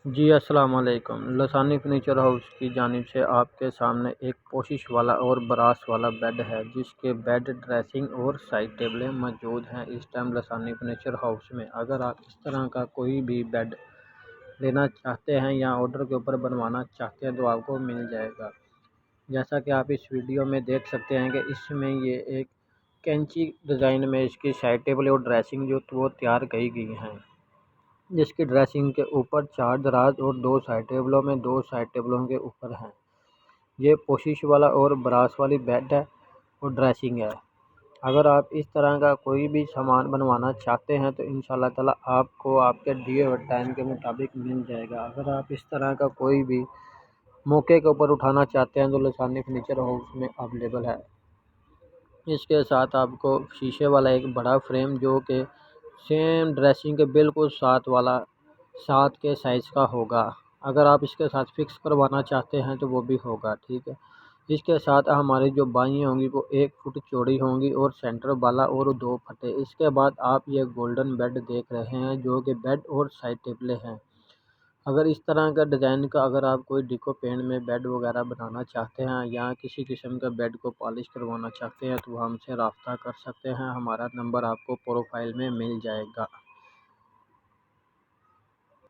जी अस्सलाम वालेकुम। लसानी furniture house की जानिब से आपके सामने एक पोशिश वाला और ब्रास वाला बेड है, जिसके बेड ड्रेसिंग और साइड टेबलें मौजूद हैं इस टाइम लसानी फर्नीचर हाउस में। अगर आप इस तरह का कोई भी बेड लेना चाहते हैं या ऑर्डर के ऊपर बनवाना चाहते हैं तो आपको मिल जाएगा। जैसा कि आप इस वीडियो में देख सकते हैं कि इसमें ये एक कैंची डिज़ाइन में इसकी साइड टेबल और ड्रेसिंग जो वो तैयार की गई हैं, जिसकी ड्रेसिंग के ऊपर 4 दराज और 2 साइड टेबलों में 2 साइड टेबलों के ऊपर हैं। ये पोशिश वाला और ब्रास वाली बेड है और ड्रेसिंग है। अगर आप इस तरह का कोई भी सामान बनवाना चाहते हैं तो इंशाल्लाह ताला आपको आपके दिए हुए टाइम के मुताबिक मिल जाएगा। अगर आप इस तरह का कोई भी मौके के ऊपर उठाना चाहते हैं तो लसानी फर्नीचर हाउस में अवेलेबल है। इसके साथ आपको शीशे वाला एक बड़ा फ्रेम जो कि सेम ड्रेसिंग के बिल्कुल साथ वाला 7 के साइज़ का होगा। अगर आप इसके साथ फ़िक्स करवाना चाहते हैं तो वो भी होगा, ठीक है। इसके साथ हमारी जो बाइयाँ होंगी वो 1 फुट चौड़ी होंगी और सेंटर वाला और 2 फटे। इसके बाद आप ये गोल्डन बेड देख रहे हैं जो कि बेड और साइड टेबलें हैं। अगर इस तरह का डिज़ाइन का अगर आप कोई डिको पेंट में बेड वगैरह बनाना चाहते हैं या किसी किस्म का बेड को पॉलिश करवाना चाहते हैं तो हमसे रब्ता कर सकते हैं। हमारा नंबर आपको प्रोफाइल में मिल जाएगा।